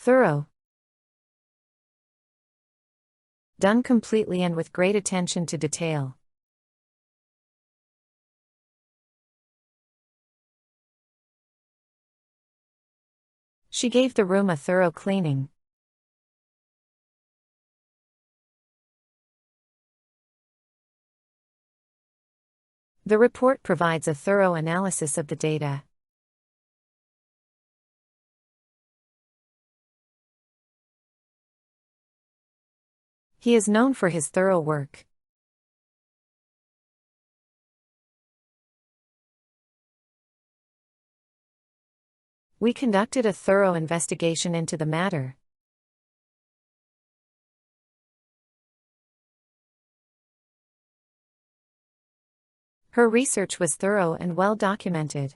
Thorough. Done completely and with great attention to detail. She gave the room a thorough cleaning. The report provides a thorough analysis of the data. He is known for his thorough work. We conducted a thorough investigation into the matter. Her research was thorough and well documented.